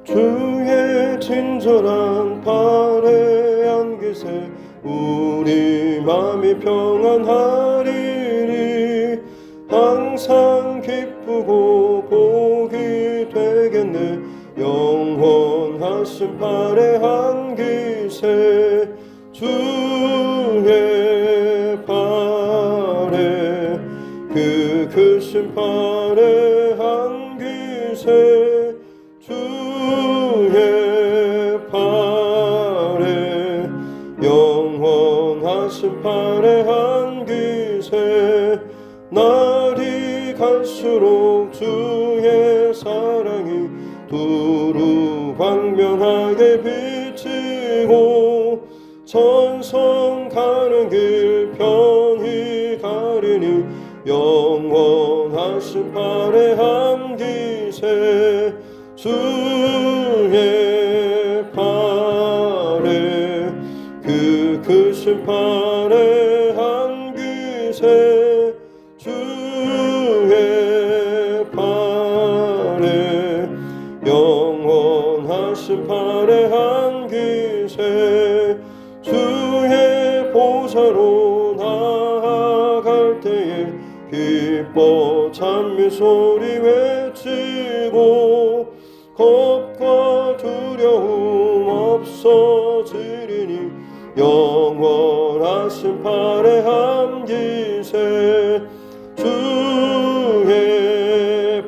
주의 친절한 발의 안기세 우리 맘이 평안하리니 항상 기쁘고 복이 되겠네. 영원하신 발의 안기세 주의 발에 그 크신 발의 안기세 주의 발에 영원하신 발의 안기세 날이 갈수록 주의 사랑이 두루 광명하게 비치고 천성 가는 길 편히 가리니 영원하신 발의 안기세 주의 발에 그 크신 발의 안기세 주의 발에 영원하신 발의 안기세 주의 보좌로 나아갈 때에 기뻐 찬미 소리 외치고 겁과 두려움 없어지리니 영원하신 발의 안기세 주의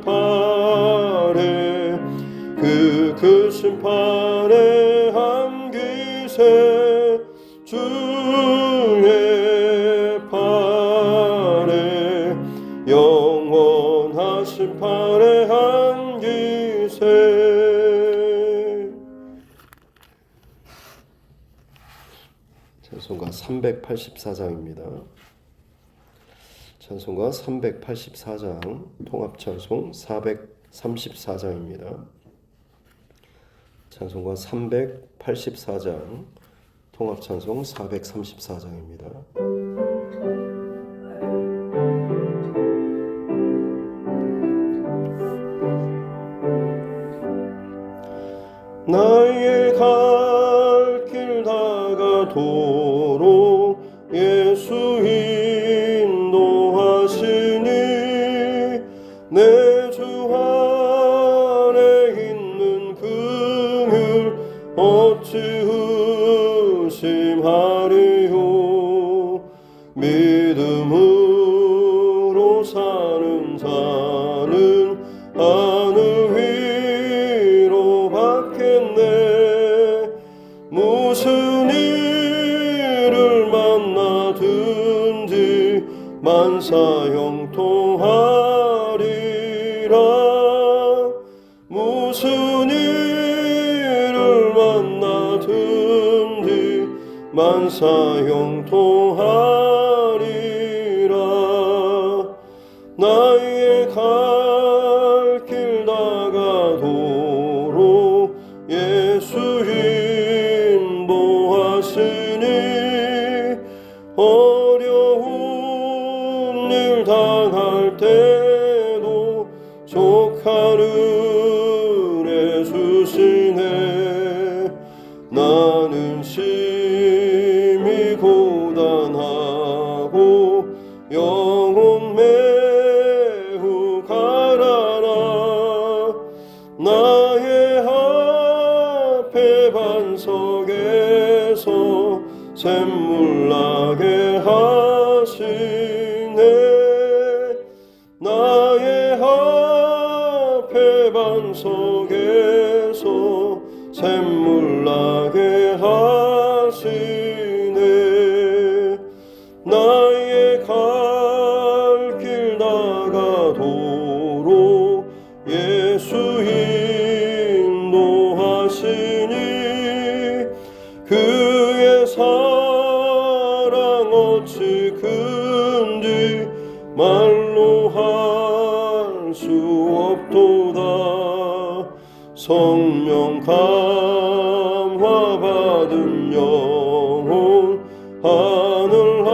발에 그 크신 발의 안기세 주의 발에 영원하신 발의 안기세. 찬송가 384장입니다. 찬송가 384장, 통합찬송 434장입니다. 찬송가 384장, 통합찬송 434장입니다. 나의 갈 길 다가도록 예수 인도하시니 내 주 안에 있는 긍휼 어찌 의심하리요. 믿음으로 사는 자는 하늘 위로 받겠네. 무슨 일을 만나든지 만사형통하리라. 무슨 일을 만나든지 만사형통하리라. 나의 갈 길 다가도록 예수 인도하시니 어려운 일 당할 때도 족하늘에 주시네. 나는 심히 고단하고 영혼 매우 가라라. 나의 앞에 반석에서 샘물 나게 하시네. 나의 앞에 반석에서 샘물 나게 하시네. 나의 갈 길 다가도록 예수 인도하시니 그의 사랑 어찌 큰지 말로 할 수 없도다. 성령 감화 받은 영혼 하늘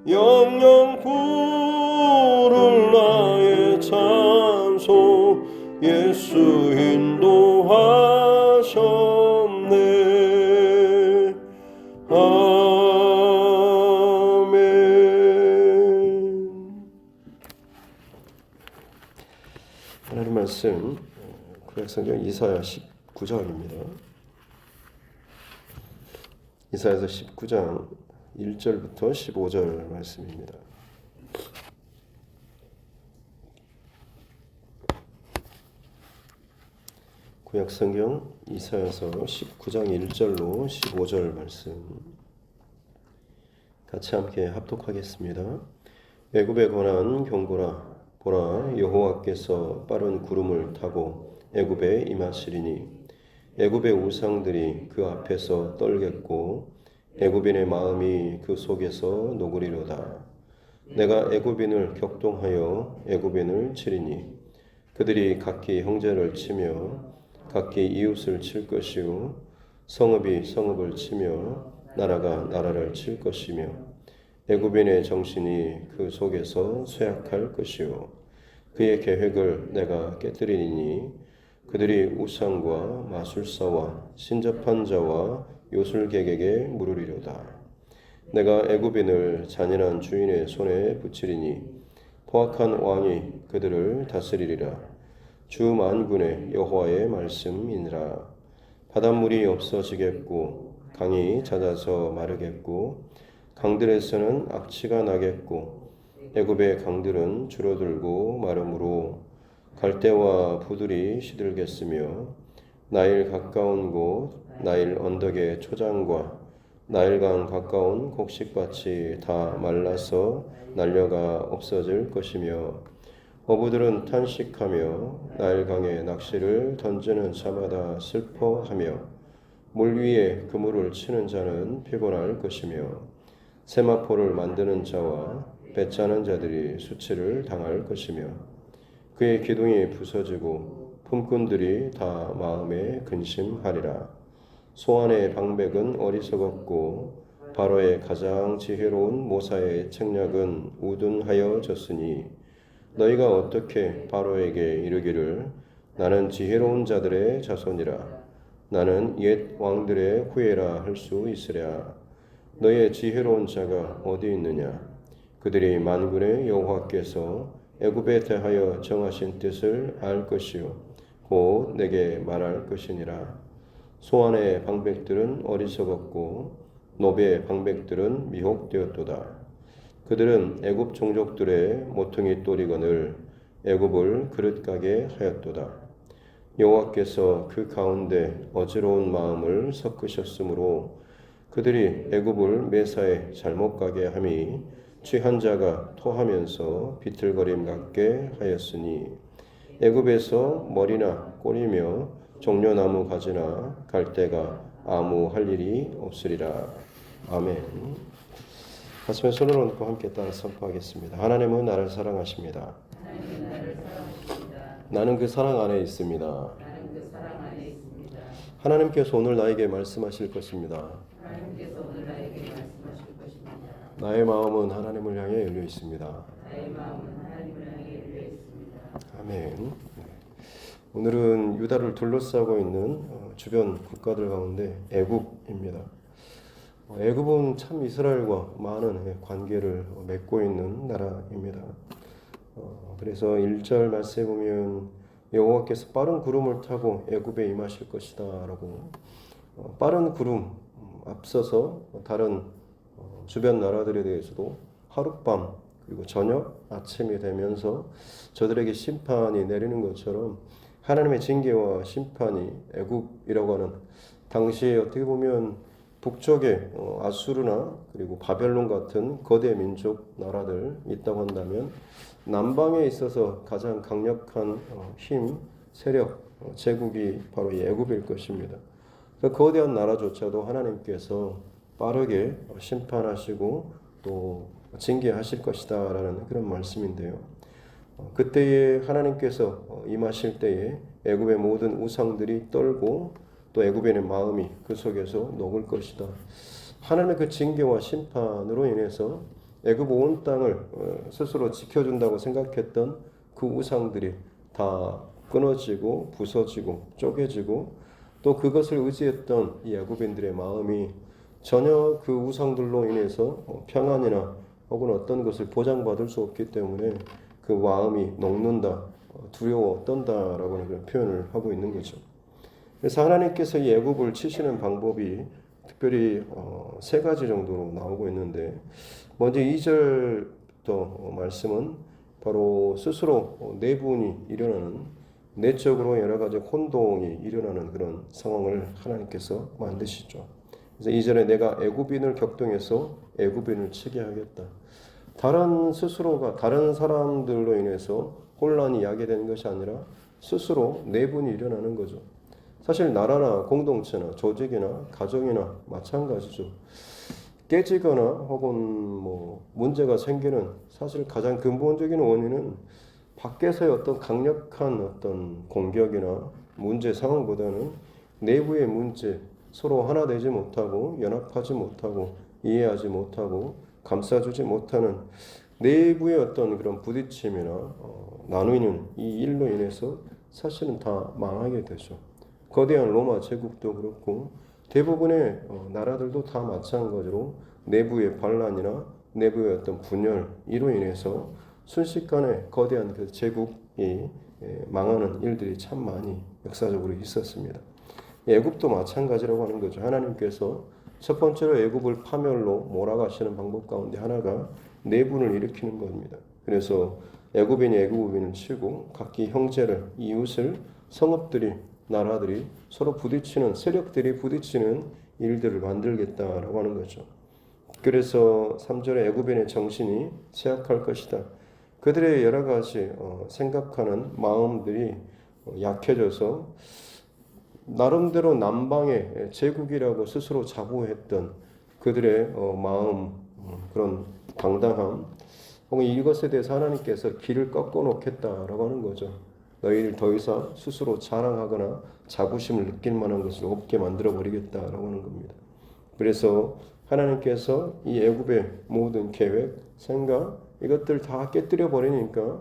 영영 부를 나의 찬송 예수 인도하셨네. 아멘. 하나님 말씀 구약성경 이사야 19장입니다. 이사야서 19장 1절부터 15절 말씀입니다. 구약성경 이사야서 19장 1절로 15절 말씀 같이 함께 합독하겠습니다. 애굽에 관한 경고라. 보라, 여호와께서 빠른 구름을 타고 애굽에 임하시리니 애굽의 우상들이 그 앞에서 떨겠고 애굽인의 마음이 그 속에서 녹으리로다. 내가 애굽인을 격동하여 애굽인을 치리니 그들이 각기 형제를 치며 각기 이웃을 칠 것이요 성읍이 성읍을 치며 나라가 나라를 칠 것이며 애굽인의 정신이 그 속에서 쇠약할 것이요 그의 계획을 내가 깨뜨리니 그들이 우상과 마술사와 신접한 자와 요술객에게 물으리로다. 내가 애굽인을 잔인한 주인의 손에 붙이리니 포악한 왕이 그들을 다스리리라. 주 만군의 여호와의 말씀이니라. 바닷물이 없어지겠고 강이 잦아서 마르겠고 강들에서는 악취가 나겠고 애굽의 강들은 줄어들고 마름으로 갈대와 부들이 시들겠으며 나일 가까운 곳 나일 언덕의 초장과 나일강 가까운 곡식밭이 다 말라서 날려가 없어질 것이며 어부들은 탄식하며 나일강에 낚시를 던지는 자마다 슬퍼하며 물 위에 그물을 치는 자는 피곤할 것이며 세마포를 만드는 자와 배 짜는 자들이 수치를 당할 것이며 그의 기둥이 부서지고 품꾼들이 다 마음에 근심하리라. 소안의 방백은 어리석었고 바로의 가장 지혜로운 모사의 책략은 우둔하여졌으니 너희가 어떻게 바로에게 이르기를 나는 지혜로운 자들의 자손이라 나는 옛 왕들의 후예라 할 수 있으랴. 너의 지혜로운 자가 어디 있느냐? 그들이 만군의 여호와께서 애굽에 대하여 정하신 뜻을 알 것이요 곧 내게 말할 것이니라. 소안의 방백들은 어리석었고 노베의 방백들은 미혹되었도다. 그들은 애굽 종족들의 모퉁이 또리건을 애굽을 그릇가게 하였도다. 여호와께서 그 가운데 어지러운 마음을 섞으셨으므로 그들이 애굽을 매사에 잘못 가게 함이 취한 자가 토하면서 비틀거림 같게 하였으니 애굽에서 머리나 꼬리며 종려나무 가지나 갈대가 아무 할 일이 없으리라. 아멘. 가슴에 손을 얹고 함께 따라 선포하겠습니다. 하나님은 나를 사랑하십니다. 나는 그 사랑 안에 있습니다. 하나님께서 오늘 나에게 말씀하실 것입니다. 나의 마음은 하나님을 향해 열려 있습니다. 아멘. 오늘은 유다를 둘러싸고 있는 주변 국가들 가운데 애굽입니다. 애굽은 참 이스라엘과 많은 관계를 맺고 있는 나라입니다. 그래서 1절 말씀에 보면 여호와께서 빠른 구름을 타고 애굽에 임하실 것이다 라고 빠른 구름 앞서서 다른 주변 나라들에 대해서도 하룻밤 그리고 저녁 아침이 되면서 저들에게 심판이 내리는 것처럼 하나님의 징계와 심판이 애굽이라고 하는 당시에 어떻게 보면 북쪽에 아수르나 그리고 바벨론 같은 거대 민족 나라들 있다고 한다면 남방에 있어서 가장 강력한 힘, 세력, 제국이 바로 이 애굽일 것입니다. 그 거대한 나라조차도 하나님께서 빠르게 심판하시고 또 징계하실 것이다 라는 그런 말씀인데요. 그때에 하나님께서 임하실 때에 애굽의 모든 우상들이 떨고 또 애굽인의 마음이 그 속에서 녹을 것이다. 하나님의 그 징계와 심판으로 인해서 애굽 온 땅을 스스로 지켜준다고 생각했던 그 우상들이 다 끊어지고 부서지고 쪼개지고 또 그것을 의지했던 이 애굽인들의 마음이 전혀 그 우상들로 인해서 평안이나 혹은 어떤 것을 보장받을 수 없기 때문에 그 마음이 녹는다, 두려워 떤다라고 하는 그런 표현을 하고 있는 거죠. 그래서 하나님께서 이 애굽을 치시는 방법이 특별히 세 가지 정도로 나오고 있는데, 먼저 2절부터 말씀은 바로 스스로 내분이 일어나는, 내적으로 여러 가지 혼동이 일어나는 그런 상황을 하나님께서 만드시죠. 그래서 2절에 내가 애굽인을 격동해서 애굽인을 치게 하겠다. 다른 스스로가 다른 사람들로 인해서 혼란이 야기되는 것이 아니라 스스로 내분이 일어나는 거죠. 사실 나라나 공동체나 조직이나 가정이나 마찬가지죠. 깨지거나 혹은 문제가 생기는 사실 가장 근본적인 원인은 밖에서의 어떤 강력한 어떤 공격이나 문제 상황보다는 내부의 문제, 서로 하나 되지 못하고 연합하지 못하고 이해하지 못하고 감싸주지 못하는 내부의 어떤 그런 부딪힘이나 나누는 이 일로 인해서 사실은 다 망하게 되죠. 거대한 로마 제국도 그렇고 대부분의 나라들도 다 마찬가지로 내부의 반란이나 내부의 어떤 분열 이로 인해서 순식간에 거대한 그 제국이 망하는 일들이 참 많이 역사적으로 있었습니다. 애굽도 마찬가지라고 하는 거죠. 하나님께서 첫 번째로 애굽을 파멸로 몰아가시는 방법 가운데 하나가 내분을 일으키는 겁니다. 그래서 애굽인이 애굽인을 치고 각기 형제를, 이웃을, 성읍들이, 나라들이 서로 부딪히는, 세력들이 부딪히는 일들을 만들겠다라고 하는 거죠. 그래서 3절에 애굽인의 정신이 쇠약할 것이다. 그들의 여러 가지 생각하는 마음들이 약해져서 나름대로 남방의 제국이라고 스스로 자부했던 그들의 마음, 그런 당당함, 혹은 이것에 대해서 하나님께서 길을 꺾어 놓겠다라고 하는 거죠. 너희를 더 이상 스스로 자랑하거나 자부심을 느낄 만한 것을 없게 만들어 버리겠다라고 하는 겁니다. 그래서 하나님께서 이 애굽의 모든 계획, 생각 이것들 다 깨뜨려 버리니까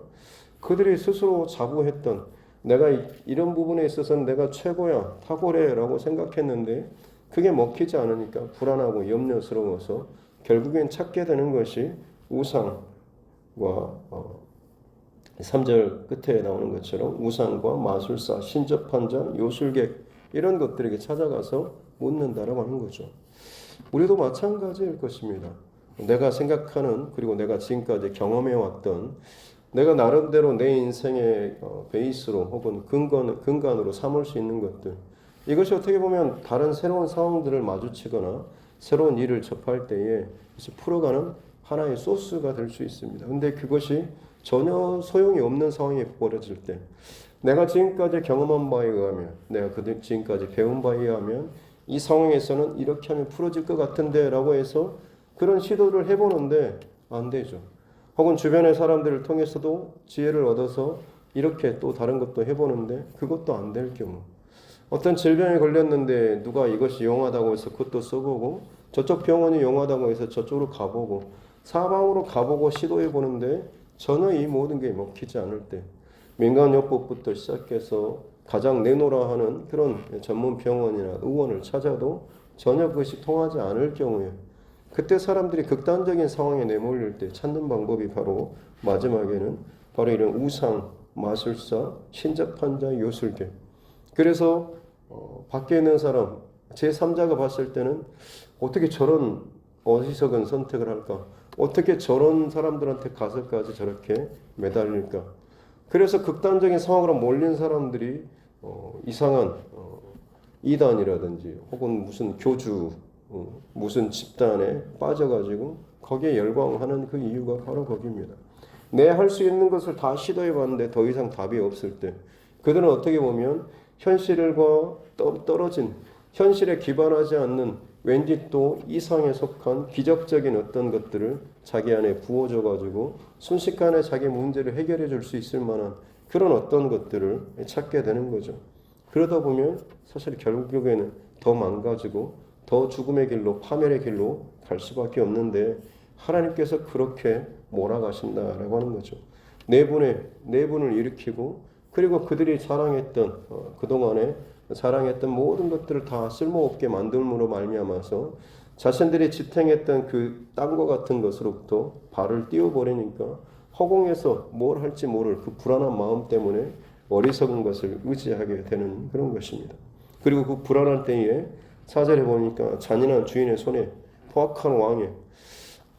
그들이 스스로 자부했던 내가 이런 부분에 있어서는 내가 최고야, 탁월해라고 생각했는데 그게 먹히지 않으니까 불안하고 염려스러워서 결국엔 찾게 되는 것이 우상과 3절 끝에 나오는 것처럼 우상과 마술사, 신접한 자, 요술객 이런 것들에게 찾아가서 묻는다라고 하는 거죠. 우리도 마찬가지일 것입니다. 내가 생각하는 그리고 내가 지금까지 경험해왔던 내가 나름대로 내 인생의 베이스로 혹은 근간으로 삼을 수 있는 것들 이것이 어떻게 보면 다른 새로운 상황들을 마주치거나 새로운 일을 접할 때에 풀어가는 하나의 소스가 될 수 있습니다. 근데 그것이 전혀 소용이 없는 상황이 벌어질 때 내가 지금까지 경험한 바에 의하면 내가 지금까지 배운 바에 의하면 이 상황에서는 이렇게 하면 풀어질 것 같은데 라고 해서 그런 시도를 해보는데 안 되죠. 혹은 주변의 사람들을 통해서도 지혜를 얻어서 이렇게 또 다른 것도 해보는데 그것도 안 될 경우 어떤 질병에 걸렸는데 누가 이것이 용하다고 해서 그것도 써보고 저쪽 병원이 용하다고 해서 저쪽으로 가보고 사방으로 가보고 시도해보는데 전혀 이 모든 게 먹히지 않을 때 민간요법부터 시작해서 가장 내놓으라 하는 그런 전문 병원이나 의원을 찾아도 전혀 그것이 통하지 않을 경우에 그때 사람들이 극단적인 상황에 내몰릴 때 찾는 방법이 바로 마지막에는 바로 이런 우상, 마술사, 신접한 자, 요술객. 그래서 밖에 있는 사람, 제3자가 봤을 때는 어떻게 저런 어리석은 선택을 할까? 어떻게 저런 사람들한테 가서까지 저렇게 매달릴까? 그래서 극단적인 상황으로 몰린 사람들이 이상한 이단이라든지 혹은 무슨 교주 무슨 집단에 빠져가지고 거기에 열광하는 그 이유가 바로 거기입니다. 내 할 수 있는 것을 다 시도해봤는데 더 이상 답이 없을 때 그들은 어떻게 보면 현실과 떨어진 현실에 기반하지 않는 왠지 또 이상에 속한 기적적인 어떤 것들을 자기 안에 부어줘가지고 순식간에 자기 문제를 해결해 줄 수 있을 만한 그런 어떤 것들을 찾게 되는 거죠. 그러다 보면 사실 결국에는 더 망가지고 더 죽음의 길로 파멸의 길로 갈 수밖에 없는데 하나님께서 그렇게 몰아가신다라고 하는 거죠. 네 분을 일으키고 그리고 그들이 자랑했던 그동안에 자랑했던 모든 것들을 다 쓸모없게 만들므로 말미암아서 자신들이 지탱했던 그 땅과 같은 것으로부터 발을 띄워버리니까 허공에서 뭘 할지 모를 그 불안한 마음 때문에 어리석은 것을 의지하게 되는 그런 것입니다. 그리고 그 불안한 때에 4절에 보니까 잔인한 주인의 손에 포악한 왕에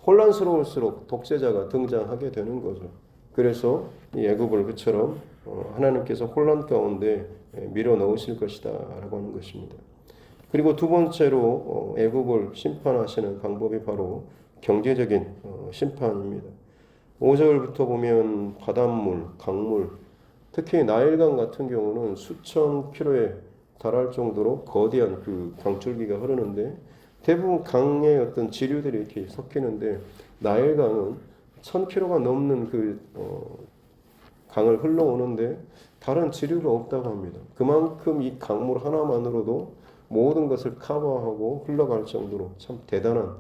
혼란스러울수록 독재자가 등장하게 되는 거죠. 그래서 이 애굽을 그처럼 하나님께서 혼란 가운데 밀어 넣으실 것이다 라고 하는 것입니다. 그리고 두 번째로 애굽을 심판하시는 방법이 바로 경제적인 심판입니다. 5절부터 보면 바닷물, 강물, 특히 나일강 같은 경우는 수천 킬로에 달할 정도로 거대한 그 강줄기가 흐르는데 대부분 강의 어떤 지류들이 이렇게 섞이는데 나일강은 1000km가 넘는 그 강을 흘러오는데 다른 지류가 없다고 합니다. 그만큼 이 강물 하나만으로도 모든 것을 커버하고 흘러갈 정도로 참 대단한.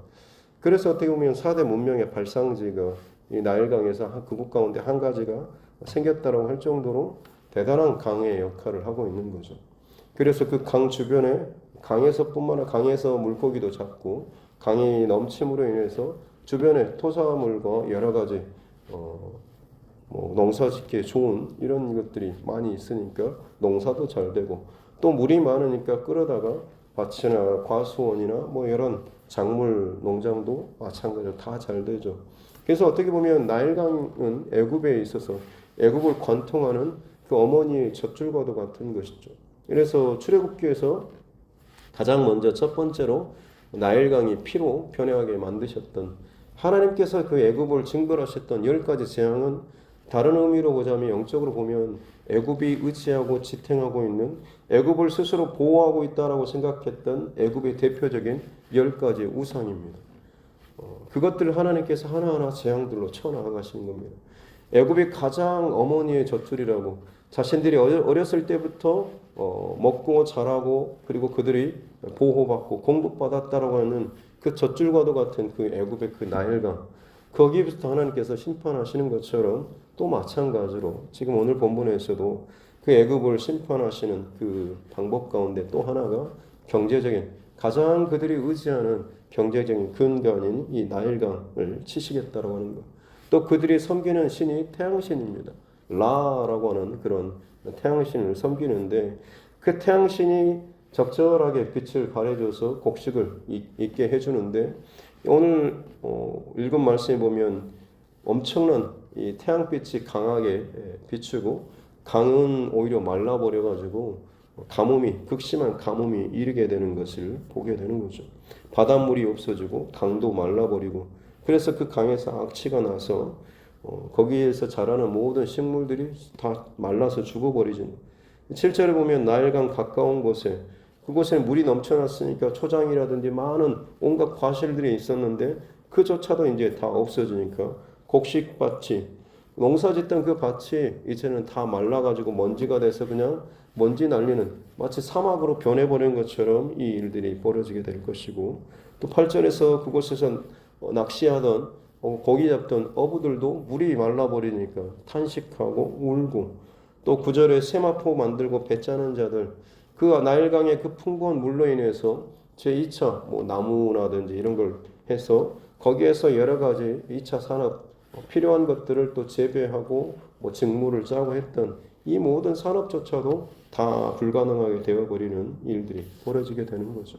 그래서 어떻게 보면 4대 문명의 발상지가 이 나일강에서 그곳 가운데 한 가지가 생겼다고 할 정도로 대단한 강의 역할을 하고 있는 거죠. 그래서 그 강 주변에 강에서뿐만 아니라 강에서 물고기도 잡고 강이 넘침으로 인해서 주변에 토사물과 여러 가지 농사짓기에 좋은 이런 것들이 많이 있으니까 농사도 잘 되고 또 물이 많으니까 끌어다가 밭이나 과수원이나 뭐 이런 작물 농장도 마찬가지로 다 잘 되죠. 그래서 어떻게 보면 나일강은 애굽에 있어서 애굽을 관통하는 그 어머니의 젖줄과도 같은 것이죠. 그래서 출애굽기에서 가장 먼저 첫 번째로 나일강이 피로 변해하게 만드셨던 하나님께서 그 애굽을 징벌하셨던 10가지 재앙은 다른 의미로 보자면 영적으로 보면 애굽이 의지하고 지탱하고 있는 애굽을 스스로 보호하고 있다라고 생각했던 애굽의 대표적인 10가지 우상입니다. 그것들을 하나님께서 하나하나 재앙들로 쳐나가시는 겁니다. 애굽이 가장 어머니의 젖줄이라고 자신들이 어렸을 때부터 먹고 자라고 그리고 그들이 보호받고 공급받았다라고 하는 그 젖줄과도 같은 그 애굽의 그 나일강 거기부터 하나님께서 심판하시는 것처럼 또 마찬가지로 지금 오늘 본문에서도 그 애굽을 심판하시는 그 방법 가운데 또 하나가 경제적인 가장 그들이 의지하는 경제적인 근간인 이 나일강을 치시겠다라고 하는 것. 또 그들이 섬기는 신이 태양신입니다. 라라고 하는 그런 태양신을 섬기는데 그 태양신이 적절하게 빛을 발해줘서 곡식을 있게 해주는데 오늘 읽은 말씀에 보면 엄청난 이 태양빛이 강하게 비추고 강은 오히려 말라버려가지고 가뭄이 극심한 가뭄이 이르게 되는 것을 보게 되는 거죠. 바닷물이 없어지고 강도 말라버리고 그래서 그 강에서 악취가 나서 거기에서 자라는 모든 식물들이 다 말라서 죽어버리죠. 실제로 보면 나일강 가까운 곳에 그곳에 물이 넘쳐났으니까 초장이라든지 많은 온갖 과실들이 있었는데 그조차도 이제 다 없어지니까 곡식밭이 농사짓던 그 밭이 이제는 다 말라가지고 먼지가 돼서 그냥 먼지 날리는 마치 사막으로 변해버린 것처럼 이 일들이 벌어지게 될 것이고 또 8절에서 그곳에서 낚시하던 고기 잡던 어부들도 물이 말라버리니까 탄식하고 울고 또 9절에 세마포 만들고 배 짜는 자들 그 나일강의 그 풍부한 물로 인해서 제2차 뭐 나무라든지 이런 걸 해서 거기에서 여러 가지 2차 산업 필요한 것들을 또 재배하고 뭐 직무를 짜고 했던 이 모든 산업조차도 다 불가능하게 되어버리는 일들이 벌어지게 되는 거죠.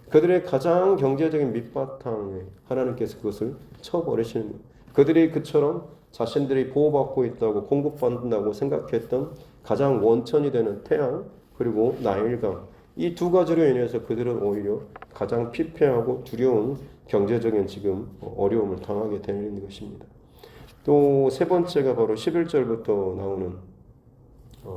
그들의 가장 경제적인 밑바탕에 하나님께서 그것을 쳐버리시는 거예요. 그들이 그처럼 자신들이 보호받고 있다고 공급받는다고 생각했던 가장 원천이 되는 태양 그리고 나일강 이 두 가지로 인해서 그들은 오히려 가장 피폐하고 두려운 경제적인 지금 어려움을 당하게 되는 것입니다. 또 세 번째가 바로 11절부터 나오는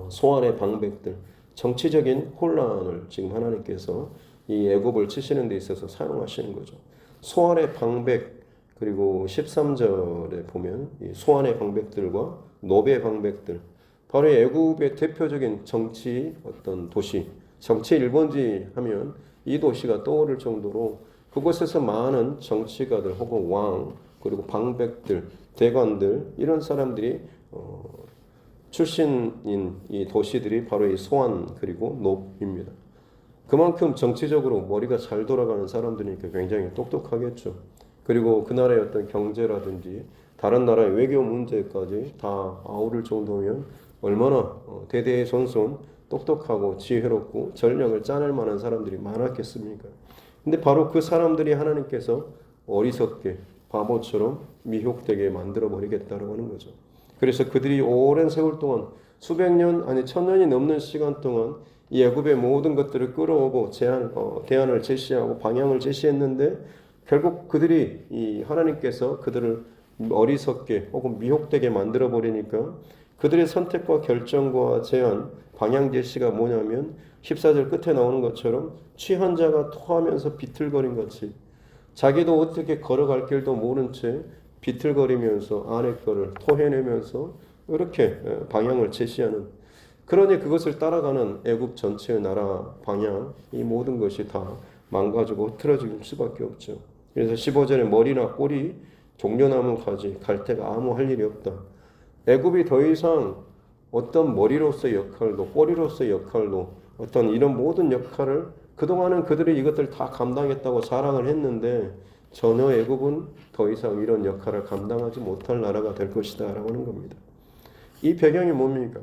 소환의 방백들 정치적인 혼란을 지금 하나님께서 이 애굽을 치시는 데 있어서 사용하시는 거죠. 소환의 방백 그리고 13절에 보면 이 소환의 방백들과 노베 방백들 바로 애굽의 대표적인 정치 어떤 도시 정치 1번지 하면 이 도시가 떠오를 정도로 그곳에서 많은 정치가들 혹은 왕 그리고 방백들, 대관들 이런 사람들이 출신인 이 도시들이 바로 이 소안 그리고 놉입니다. 그만큼 정치적으로 머리가 잘 돌아가는 사람들이니까 굉장히 똑똑하겠죠. 그리고 그 나라의 어떤 경제라든지 다른 나라의 외교 문제까지 다 아우를 정도면 얼마나 대대손손 똑똑하고 지혜롭고 전략을 짜낼 만한 사람들이 많았겠습니까? 근데 바로 그 사람들이 하나님께서 어리석게 바보처럼 미혹되게 만들어 버리겠다라고 하는 거죠. 그래서 그들이 오랜 세월 동안 수백 년 아니 천년이 넘는 시간 동안 이 애굽의 모든 것들을 끌어오고 대안을 제시하고 방향을 제시했는데 결국 그들이 이 하나님께서 그들을 어리석게 혹은 미혹되게 만들어 버리니까 그들의 선택과 결정과 제안, 방향 제시가 뭐냐면 14절 끝에 나오는 것처럼 취한 자가 토하면서 비틀거린 것이 자기도 어떻게 걸어갈 길도 모른 채 비틀거리면서 아내 거를 토해내면서 이렇게 방향을 제시하는 그러니 그것을 따라가는 애굽 전체의 나라 방향 이 모든 것이 다 망가지고 흐트러질 수밖에 없죠. 그래서 15절에 머리나 꼬리 종려나무 가지 갈대가 아무 할 일이 없다. 애굽이 더 이상 어떤 머리로서의 역할도 꼬리로서의 역할도 어떤 이런 모든 역할을 그동안은 그들이 이것들 다 감당했다고 자랑을 했는데 전혀 애굽은 더 이상 이런 역할을 감당하지 못할 나라가 될 것이다 라고 하는 겁니다. 이 배경이 뭡니까?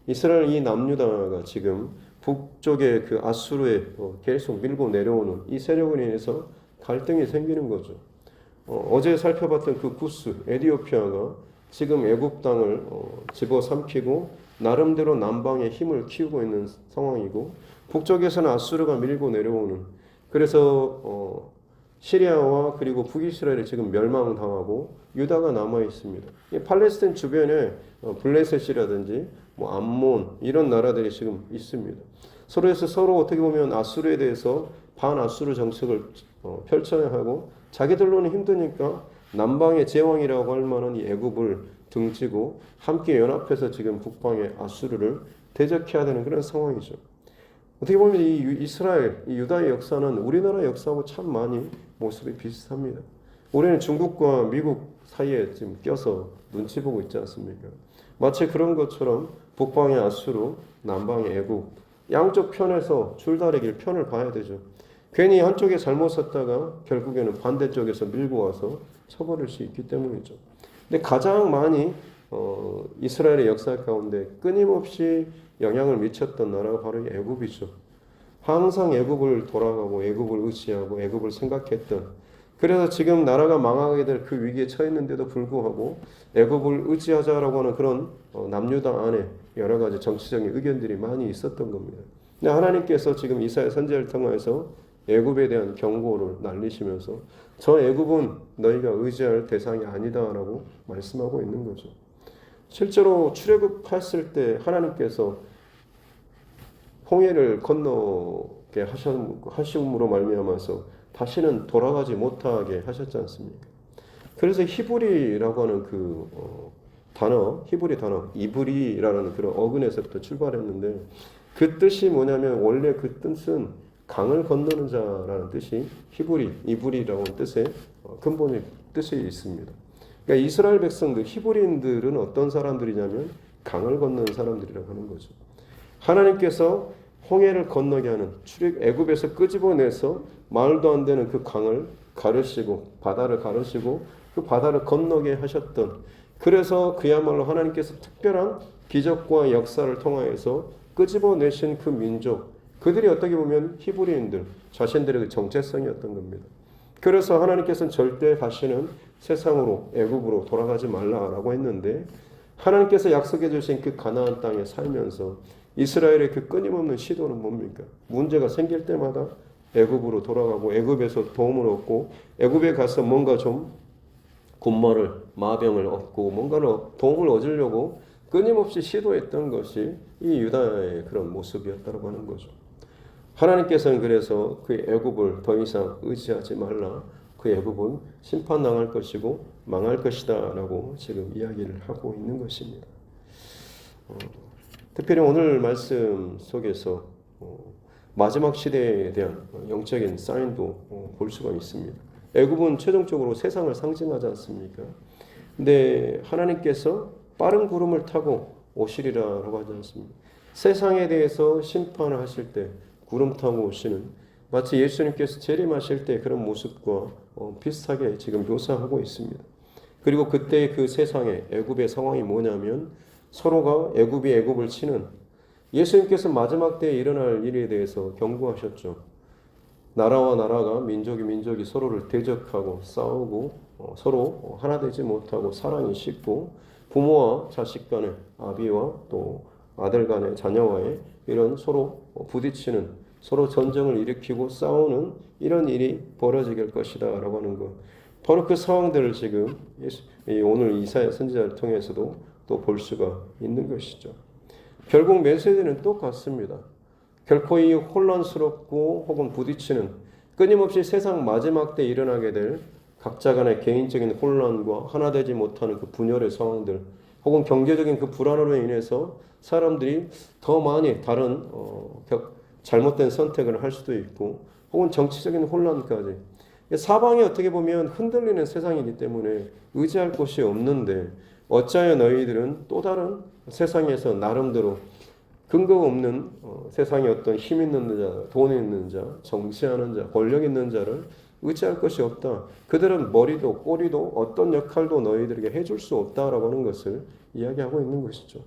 이스라엘 이 남유다가 지금 북쪽의 그 아수르에 계속 밀고 내려오는 이 세력으로 인해서 갈등이 생기는 거죠. 어제 살펴봤던 그 구스, 에디오피아가 지금 애굽 땅을 집어삼키고 나름대로 남방에 힘을 키우고 있는 상황이고 북쪽에서는 아수르가 밀고 내려오는 그래서 시리아와 그리고 북이스라엘이 지금 멸망당하고 유다가 남아 있습니다. 팔레스타인 주변에 블레셋이라든지 뭐 암몬 이런 나라들이 지금 있습니다. 서로 어떻게 보면 아수르에 대해서 반아수르 정책을 펼쳐야 하고 자기들로는 힘드니까 남방의 제왕이라고 할 만한 이 애굽을 등지고 함께 연합해서 지금 북방의 아수르를 대적해야 되는 그런 상황이죠. 어떻게 보면 이 이스라엘, 이 유다의 역사는 우리나라 역사하고 참 많이 모습이 비슷합니다. 우리는 중국과 미국 사이에 지금 껴서 눈치 보고 있지 않습니까? 마치 그런 것처럼 북방의 아수르, 남방의 애굽 양쪽 편에서 줄다리기를 편을 봐야 되죠. 괜히 한쪽에 잘못 섰다가 결국에는 반대쪽에서 밀고 와서 쳐버릴 수 있기 때문이죠. 근데 가장 많이 이스라엘의 역사 가운데 끊임없이 영향을 미쳤던 나라가 바로 애굽이죠. 항상 애굽을 돌아가고 애굽을 의지하고 애굽을 생각했던 그래서 지금 나라가 망하게 될 그 위기에 처했는데도 불구하고 애굽을 의지하자라고 하는 그런 남유다 안에 여러 가지 정치적인 의견들이 많이 있었던 겁니다. 근데 하나님께서 지금 이사야 선지자를 통해서 애굽에 대한 경고를 날리시면서 저 애굽은 너희가 의지할 대상이 아니다라고 말씀하고 있는 거죠. 실제로 출애굽했을 때 하나님께서 홍해를 건너게 하심으로 말미암아서 다시는 돌아가지 못하게 하셨지 않습니까? 그래서 히브리라고 하는 그 히브리 단어 이브리라는 그런 어근에서부터 출발했는데 그 뜻이 뭐냐면 원래 그 뜻은 강을 건너는 자라는 뜻이 이브리라고 하는 뜻의 근본의 뜻이 있습니다. 그러니까 이스라엘 백성들, 히브리인들은 어떤 사람들이냐면 강을 건너는 사람들이라고 하는 거죠. 하나님께서 홍해를 건너게 하는 애굽에서 끄집어내서 말도 안 되는 그 강을 가르시고 바다를 가르시고 그 바다를 건너게 하셨던 그래서 그야말로 하나님께서 특별한 기적과 역사를 통하여서 끄집어내신 그 민족 그들이 어떻게 보면 히브리인들 자신들의 정체성이었던 겁니다. 그래서 하나님께서는 절대 다시는 세상으로 애굽으로 돌아가지 말라라고 했는데 하나님께서 약속해 주신 그 가나안 땅에 살면서 이스라엘의 그 끊임없는 시도는 뭡니까? 문제가 생길 때마다 애굽으로 돌아가고 애굽에서 도움을 얻고 애굽에 가서 뭔가 좀 군마를 마병을 얻고 뭔가를 도움을 얻으려고 끊임없이 시도했던 것이 이 유다의 그런 모습이었다고 하는 거죠. 하나님께서는 그래서 그 애굽을 더 이상 의지하지 말라. 그 애굽은 심판당할 것이고 망할 것이다라고 지금 이야기를 하고 있는 것입니다. 특별히 오늘 말씀 속에서 마지막 시대에 대한 영적인 사인도 볼 수가 있습니다. 애굽은 최종적으로 세상을 상징하지 않습니까? 근데 하나님께서 빠른 구름을 타고 오시리라고 하지 않습니까? 세상에 대해서 심판을 하실 때 구름 타고 오시는, 마치 예수님께서 재림하실 때 그런 모습과 비슷하게 지금 묘사하고 있습니다. 그리고 그때 그 세상의 애굽의 상황이 뭐냐면 서로가 애굽이 애굽을 치는, 예수님께서 마지막 때에 일어날 일에 대해서 경고하셨죠. 나라와 나라가, 민족이 민족이 서로를 대적하고 싸우고 서로 하나 되지 못하고 사랑이 식고, 부모와 자식 간의, 아비와 또 아들 간의, 자녀와의 이런 서로 부딪히는, 서로 전쟁을 일으키고 싸우는 이런 일이 벌어질 것이다 라고 하는 것. 바로 그 상황들을 지금 오늘 이사야 선지자를 통해서도 또 볼 수가 있는 것이죠. 결국 메시지는 똑같습니다. 결코 이 혼란스럽고 혹은 부딪히는, 끊임없이 세상 마지막 때 일어나게 될 각자 간의 개인적인 혼란과 하나 되지 못하는 그 분열의 상황들, 혹은 경제적인 그 불안으로 인해서 사람들이 더 많이 다른 잘못된 선택을 할 수도 있고, 혹은 정치적인 혼란까지, 사방이 어떻게 보면 흔들리는 세상이기 때문에 의지할 곳이 없는데, 어찌하여 너희들은 또 다른 세상에서 나름대로 근거 없는 세상에 어떤 힘 있는 자, 돈 있는 자, 정치하는 자, 권력 있는 자를 의지할 것이 없다. 그들은 머리도 꼬리도 어떤 역할도 너희들에게 해줄 수 없다라고 하는 것을 이야기하고 있는 것이죠.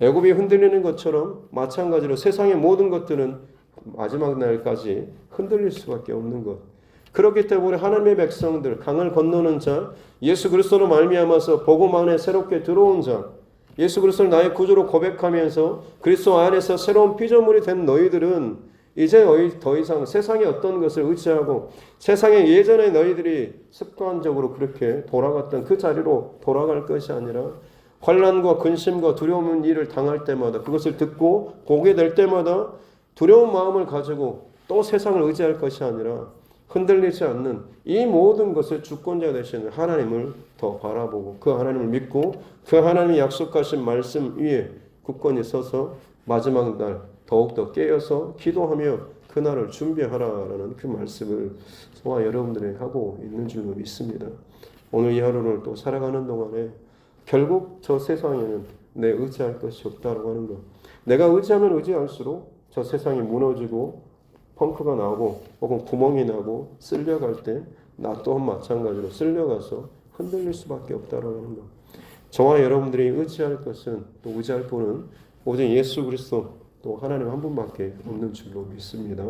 애굽이 흔들리는 것처럼 마찬가지로 세상의 모든 것들은 마지막 날까지 흔들릴 수밖에 없는 것. 그렇기 때문에 하나님의 백성들, 강을 건너는 자, 예수 그리스도로 말미암아서 복음 안에 새롭게 들어온 자, 예수 그리스도를 나의 구주로 고백하면서 그리스도 안에서 새로운 피조물이 된 너희들은 이제 더 이상 세상의 어떤 것을 의지하고 세상의 예전에 너희들이 습관적으로 그렇게 돌아갔던 그 자리로 돌아갈 것이 아니라, 환난과 근심과 두려운 일을 당할 때마다, 그것을 듣고 보게 될 때마다 두려운 마음을 가지고 또 세상을 의지할 것이 아니라 흔들리지 않는 이 모든 것을 주권자 되시는 하나님을 더 바라보고 그 하나님을 믿고 그 하나님이 약속하신 말씀 위에 굳건히 서서 마지막 날 더욱더 깨어서 기도하며 그날을 준비하라라는 그 말씀을 저와 여러분들이 하고 있는 줄로 믿습니다. 오늘 이 하루를 또 살아가는 동안에 결국 저 세상에는 내 의지할 것이 없다고 하는 것. 내가 의지하면 의지할수록 저 세상이 무너지고 펑크가 나고 혹은 구멍이 나고 쓸려갈 때 나 또한 마찬가지로 쓸려가서 흔들릴 수밖에 없다라고 하는 것. 저와 여러분들이 의지할 것은, 또 의지할 분은 오직 예수 그리스도, 또 하나님 한 분밖에 없는 줄로 믿습니다.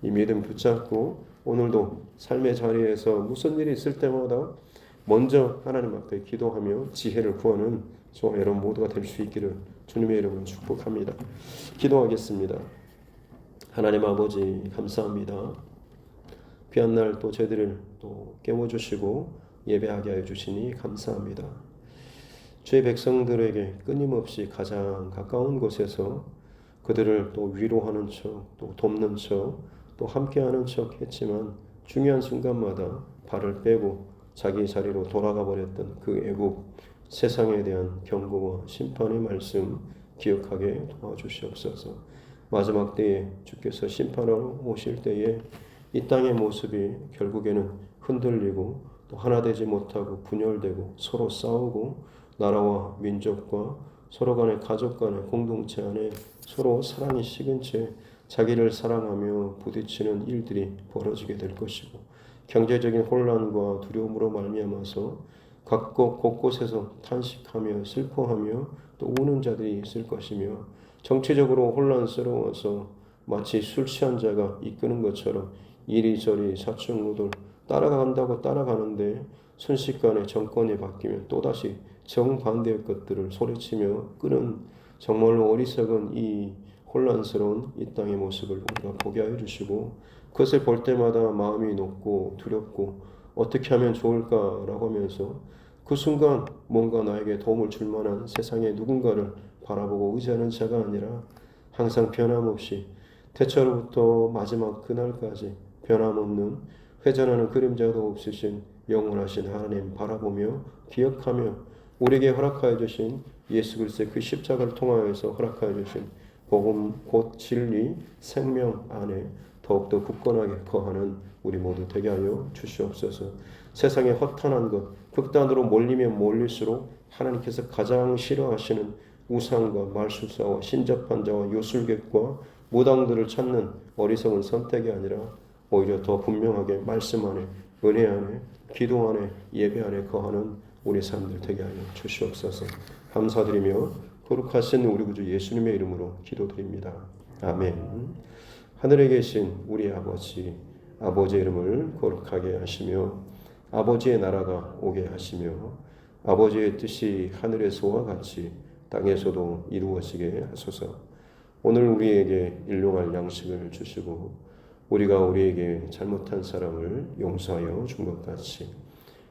이 믿음 붙잡고 오늘도 삶의 자리에서 무슨 일이 있을 때마다 먼저 하나님 앞에 기도하며 지혜를 구하는 저와 여러분 모두가 될 수 있기를 주님의 이름으로 축복합니다. 기도하겠습니다. 하나님 아버지 감사합니다. 귀한 날 또 저희들을 또 깨워주시고 예배하게 하여 주시니 감사합니다. 주의 백성들에게 끊임없이 가장 가까운 곳에서 그들을 또 위로하는 척, 또 돕는 척, 또 함께하는 척 했지만 중요한 순간마다 발을 빼고 자기 자리로 돌아가 버렸던 그 애국, 세상에 대한 경고와 심판의 말씀 기억하게 도와주시옵소서. 마지막 때에 주께서 심판하러 오실 때에 이 땅의 모습이 결국에는 흔들리고 또 하나 되지 못하고 분열되고 서로 싸우고 나라와 민족과 서로 간의 가족 간의 공동체 안에 서로 사랑이 식은 채 자기를 사랑하며 부딪히는 일들이 벌어지게 될 것이고, 경제적인 혼란과 두려움으로 말미암아서 각곳 곳곳에서 탄식하며 슬퍼하며 또 우는 자들이 있을 것이며, 정치적으로 혼란스러워서 마치 술 취한 자가 이끄는 것처럼 이리저리 좌충우돌 따라간다고 따라가는데 순식간에 정권이 바뀌면 또다시 정반대의 것들을 소리치며 끄는 정말로 어리석은 이 혼란스러운 이 땅의 모습을 우리가 보게 하여 주시고, 그것을 볼 때마다 마음이 높고 두렵고 어떻게 하면 좋을까라고 하면서 그 순간 뭔가 나에게 도움을 줄 만한 세상의 누군가를 바라보고 의지하는 자가 아니라 항상 변함없이 태초로부터 마지막 그날까지 변함없는 회전하는 그림자도 없으신 영원하신 하나님 바라보며 기억하며 우리에게 허락하여 주신 예수 그리스도의 그 십자가를 통하여서 허락하여 주신 복음 곧 진리 생명 안에 더욱더 굳건하게 거하는 우리 모두 되게 하여 주시옵소서. 세상의 허탄한 것 극단으로 몰리면 몰릴수록 하나님께서 가장 싫어하시는 우상과 말술사와 신접한 자와 요술객과 무당들을 찾는 어리석은 선택이 아니라 오히려 더 분명하게 말씀 안에 은혜 안에 기도 안에 예배 안에 거하는 우리 사람들 되게 하여 주시옵소서. 감사드리며 거룩하신 우리 구주 예수님의 이름으로 기도드립니다. 아멘. 하늘에 계신 우리 아버지, 아버지의 이름을 거룩하게 하시며 아버지의 나라가 오게 하시며 아버지의 뜻이 하늘에서와 같이 땅에서도 이루어지게 하소서. 오늘 우리에게 일용할 양식을 주시고 우리가 우리에게 잘못한 사람을 용서하여 준 것 같이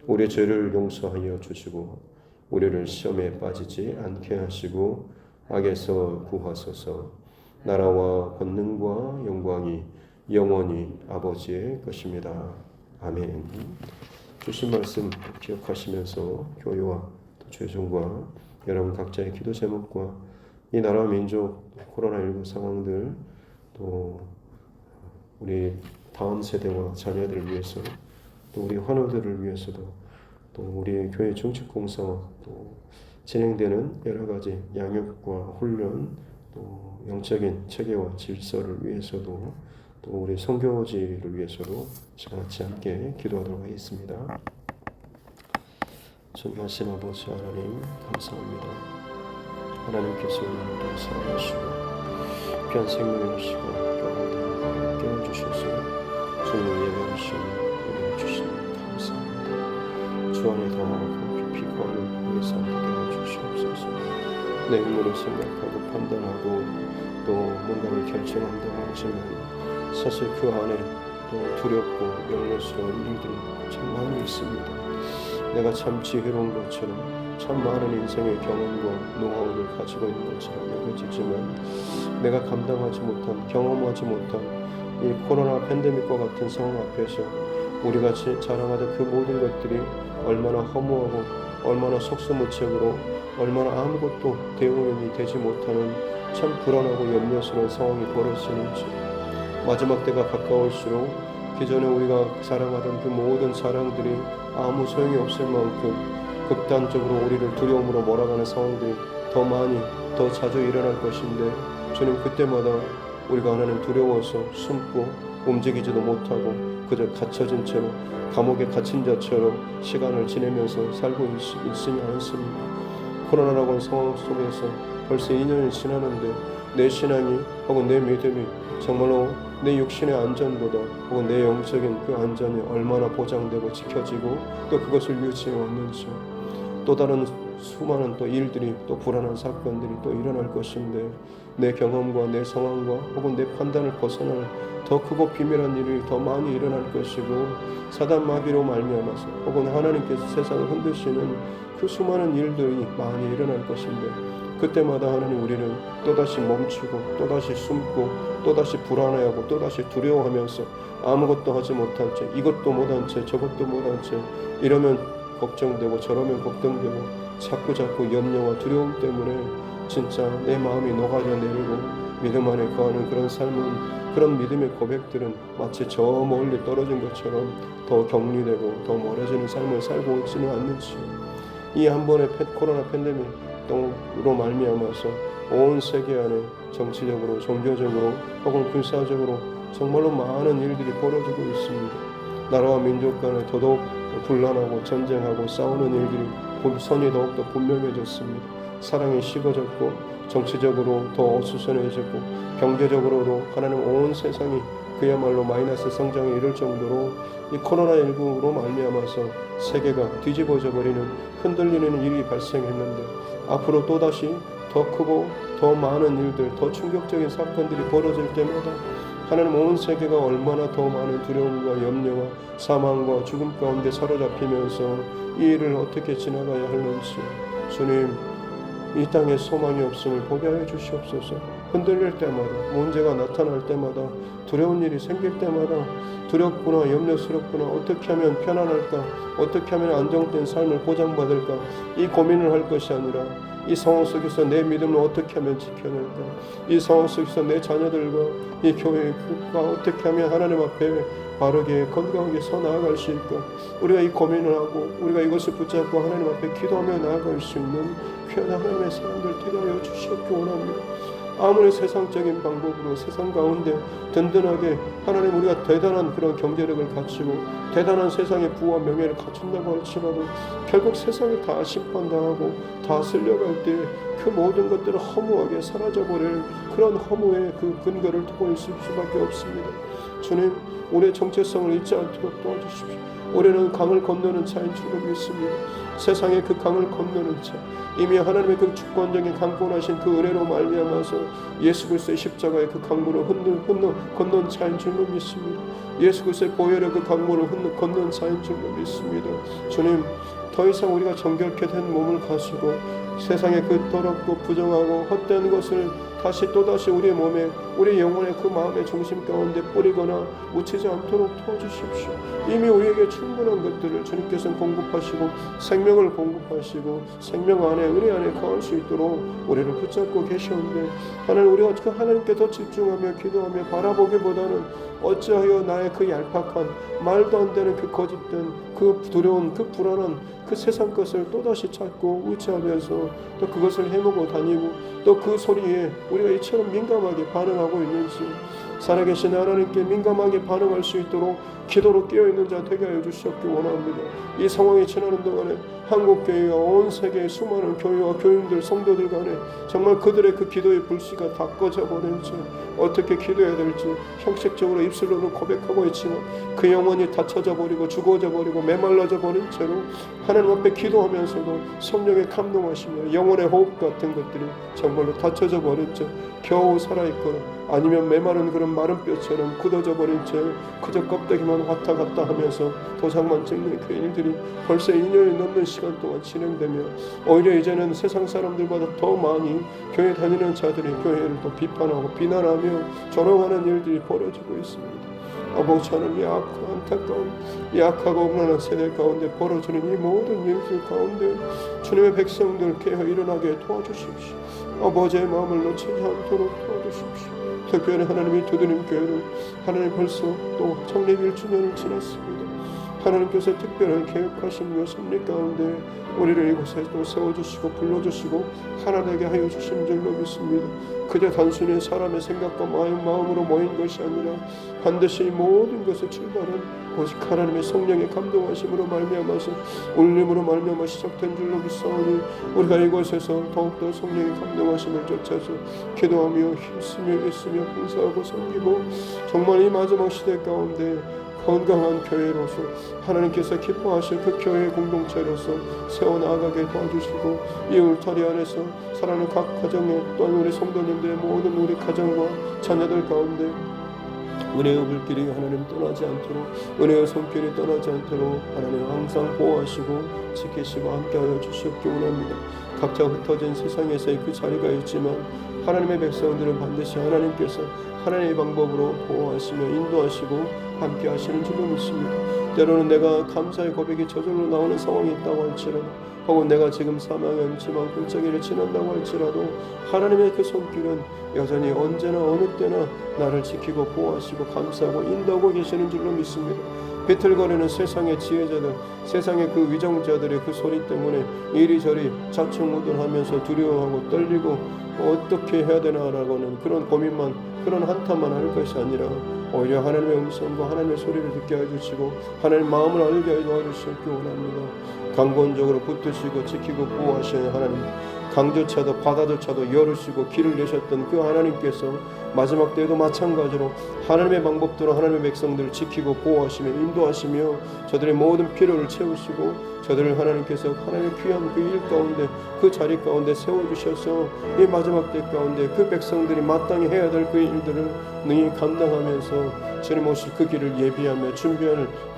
우리 죄를 용서하여 주시고 우리를 시험에 빠지지 않게 하시고 악에서 구하소서. 나라와 권능과 영광이 영원히 아버지의 것입니다. 아멘. 주신 말씀 기억하시면서 교회와 죄송과 여러분 각자의 기도 제목과 이 나라 민족 코로나19 상황들 또 우리 다음 세대와 자녀들을 위해서 또 우리 환우들을 위해서도 또 우리 교회 정책공사와 또 진행되는 여러 가지 양육과 훈련 또 영적인 체계와 질서를 위해서도 또 우리 선교지를 위해서도 같이 함께 기도하도록 하겠습니다. 존귀하신 아버지 하나님 감사합니다. 하나님께서 우리를 사랑하시고 귀한 생명의 시간 가운데 깨워주셔서 주님을 예배하시고 은혜를 주시니 감사합니다. 주 안에 더 깊이 거하는 우리 삶 되게 해주시옵소서. 내 힘으로 생각하고 판단하고 또 뭔가를 결정한다고 하지만 사실 그 안에 또 두렵고 염려스러운 일들이 참 많이 있습니다. 내가 참 지혜로운 것처럼 참 많은 인생의 경험과 노하우를 가지고 있는 것처럼 여겨지지만 내가 감당하지 못한 경험하지 못한 이 코로나 팬데믹과 같은 상황 앞에서 우리가 자랑하던 그 모든 것들이 얼마나 허무하고 얼마나 속수무책으로 얼마나 아무것도 대응이 되지 못하는 참 불안하고 염려스러운 상황이 벌어지는지 마지막 때가 가까울수록 기존에 우리가 자랑하던 그 모든 자랑들이 아무 소용이 없을 만큼 극단적으로 우리를 두려움으로 몰아가는 상황들이 더 많이 더 자주 일어날 것인데 주님 그때마다 우리가 하나님 두려워서 숨고 움직이지도 못하고 그저 갇혀진 채로 감옥에 갇힌 자처럼 시간을 지내면서 살고 있으면 않습니다. 코로나라고 하는 상황 속에서 벌써 2년이 지났는데 내 신앙이 혹은 내 믿음이 정말로 내 육신의 안전보다 혹은 내 영적인 그 안전이 얼마나 보장되고 지켜지고 또 그것을 유지해 왔는지 또 다른 수많은 또 일들이 또 불안한 사건들이 또 일어날 것인데 내 경험과 내 상황과 혹은 내 판단을 벗어날 더 크고 비밀한 일이 더 많이 일어날 것이고 사단 마귀로 말미암아서 혹은 하나님께서 세상을 흔드시는 그 수많은 일들이 많이 일어날 것인데 그때마다 하나님 우리는 또다시 멈추고 또다시 숨고 또다시 불안해하고 또다시 두려워하면서 아무것도 하지 못한 채 이것도 못한 채 저것도 못한 채 이러면 걱정되고 저러면 걱정되고 자꾸 염려와 두려움 때문에 진짜 내 마음이 녹아져 내리고 믿음 안에 거하는 그런 삶은 그런 믿음의 고백들은 마치 저 멀리 떨어진 것처럼 더 격리되고 더 멀어지는 삶을 살고 있지는 않는지 이 한 번의 코로나 팬데믹으로 말미암아서 온 세계 안에 정치적으로 종교적으로 혹은 군사적으로 정말로 많은 일들이 벌어지고 있습니다. 나라와 민족 간에 더더욱 분란하고 전쟁하고 싸우는 일들이 선이 더욱더 분명해졌습니다. 사랑이 식어졌고 정치적으로 더 어수선해졌고 경제적으로도 하나님 온 세상이 그야말로 마이너스 성장에 이를 정도로 이 코로나19로 말미암아서 세계가 뒤집어져 버리는 흔들리는 일이 발생했는데 앞으로 또다시 더 크고 더 많은 일들 더 충격적인 사건들이 벌어질 때마다 하나님 온 세계가 얼마나 더 많은 두려움과 염려와 사망과 죽음 가운데 사로잡히면서 이 일을 어떻게 지나가야 하는지 주님 이 땅에 소망이 없음을 보게 하여 주시옵소서. 흔들릴 때마다, 문제가 나타날 때마다, 두려운 일이 생길 때마다 두렵구나, 염려스럽구나, 어떻게 하면 편안할까, 어떻게 하면 안정된 삶을 보장받을까, 이 고민을 할 것이 아니라 이 상황 속에서 내 믿음을 어떻게 하면 지켜낼까, 이 상황 속에서 내 자녀들과 이 교회가 어떻게 하면 하나님 앞에 바르게 건강하게 서 나아갈 수 있을까, 우리가 이 고민을 하고 우리가 이것을 붙잡고 하나님 앞에 기도하며 나아갈 수 있는 귀한 하나님의 사람들 되게 하여 주시옵기 원합니다. 아무리 세상적인 방법으로 세상 가운데 든든하게 하나님 우리가 대단한 그런 경제력을 갖추고 대단한 세상의 부와 명예를 갖춘다고 할지라도 결국 세상이 다 심판당하고 다 쓸려갈 때 그 모든 것들을 허무하게 사라져버릴 그런 허무의 그 근거를 두고 있을 수밖에 없습니다. 주님, 우리의 정체성을 잊지 않도록 도와주십시오. 우리는 강을 건너는 자인 줄로 믿습니다. 세상의 그 강을 건너는 자, 이미 하나님의 그 주권적인 강권하신 그 은혜로 말미암아서 예수 그리스도의 십자가의 그 강물을 건넌 자인 줄로 믿습니다. 예수 그리스도의 보혈의 그 강물을 건넌 자인 줄로 믿습니다. 주님, 더 이상 우리가 정결케 된 몸을 가지고 세상의 그 더럽고 부정하고 헛된 것을 다시 또다시 우리의 몸에 우리 영혼의 그 마음의 중심 가운데 뿌리거나 묻히지 않도록 도와주십시오. 이미 우리에게 충분한 것들을 주님께서는 공급하시고 생명을 공급하시고 생명 안에 은혜 안에 거할 수 있도록 우리를 붙잡고 계시는데 하나님, 우리가 그 하나님께 더 집중하며 기도하며 바라보기보다는 어찌하여 나의 그 얄팍한 말도 안 되는 그 거짓된 그 두려운 그 불안한 그 세상 것을 또다시 찾고 의지하면서 또 그것을 해먹고 다니고 또 그 소리에 우리가 이처럼 민감하게 반응하고 있는지 살아계신 하나님께 민감하게 반응할 수 있도록 기도로 깨어있는 자 되게 하여 주시옵기 원합니다. 이 상황이 지나는 동안에 한국교회와 온 세계의 수많은 교회와 교인들 성도들 간에 정말 그들의 그 기도의 불씨가 다 꺼져버린 채 어떻게 기도해야 될지 형식적으로 입술로는 고백하고 있지만 그 영혼이 닫혀져 버리고 죽어져 버리고 메말라져 버린 채로 하나님 앞에 기도하면서도 성령의 감동하시며 영혼의 호흡 같은 것들이 정말로 닫혀져 버린 채 겨우 살아있거나 아니면 메마른 그런 마른 뼈처럼 굳어져 버린 채 그저 껍데기만 왔다 갔다 하면서 도장만 찍는 그 일들이 벌써 2년이 넘는 시간 동안 진행되며 오히려 이제는 세상 사람들보다 더 많이 교회 다니는 자들이 교회를 또 비판하고 비난하며 조롱하는 일들이 벌어지고 있습니다. 아버지 하나님, 안타까운 약하고 억울한 세대 가운데 벌어지는 이 모든 일들 가운데 주님의 백성들 깨어 일어나게 도와주십시오. 아버지의 마음을 놓치지 않도록 도와주십시오. 특별히 하나님이 두드림 교회를 하나님 벌써 또 창립 1주년을 지났습니다. 하나님께서 특별한 계획하신 요 섭리 가운데 우리를 이곳에 또 세워주시고 불러주시고 하나 되게 하여 주신 줄로 믿습니다. 그저 단순히 사람의 생각과 마음으로 모인 것이 아니라 반드시 모든 것의 출발은 오직 하나님의 성령의 감동하심으로 말미암아서 울림으로 말미암아 시작된 줄로 믿사오니 우리가 이곳에서 더욱더 성령의 감동하심을 쫓아서 기도하며 힘쓰며 있으며 봉사하고 섬기고 정말 이 마지막 시대 가운데 건강한 교회로서 하나님께서 기뻐하실 그 교회 공동체로서 세워나가게 도와주시고 이 울타리 안에서 살아가는 각 가정에 또한 우리 성도님들의 모든 우리 가정과 자녀들 가운데 은혜의 불길이 하나님 떠나지 않도록 은혜의 손길이 떠나지 않도록 하나님 항상 보호하시고 지키시고 함께하여 주시옵기 원합니다. 각자 흩어진 세상에서의 그 자리가 있지만 하나님의 백성들은 반드시 하나님께서 하나님의 방법으로 보호하시며 인도하시고 함께 하시는 줄로 믿습니다. 때로는 내가 감사의 고백이 저절로 나오는 상황이 있다고 할지라도 혹은 내가 지금 사망의 음침한 굴절기를 지난다고 할지라도 하나님의 그 손길은 여전히 언제나 어느 때나 나를 지키고 보호하시고 감싸고 인도하고 계시는 줄로 믿습니다. 비틀거리는 세상의 지혜자들, 세상의 그 위정자들의 그 소리 때문에 이리저리 좌충우돌하면서 두려워하고 떨리고 어떻게 해야 되나라고는 그런 고민만, 그런 한탄만 할 것이 아니라 오히려 하나님의 음성과 하나님의 소리를 듣게 해주시고 하나님의 마음을 알게 해주시기 원합니다. 강권적으로 붙드시고 지키고 보호하시는 하나님, 강조차도 바다조차도 열으시고 길을 내셨던 그 하나님께서 마지막 때에도 마찬가지로 하나님의 방법대로 하나님의 백성들을 지키고 보호하시며 인도하시며 저들의 모든 필요를 채우시고 저들을 하나님께서 하나님의 귀한 그 일 가운데 그 자리 가운데 세워주셔서 이 마지막 때 가운데 그 백성들이 마땅히 해야 될 그 일들을 능히 감당하면서 주님 오실 그 길을 예비하며 준비하는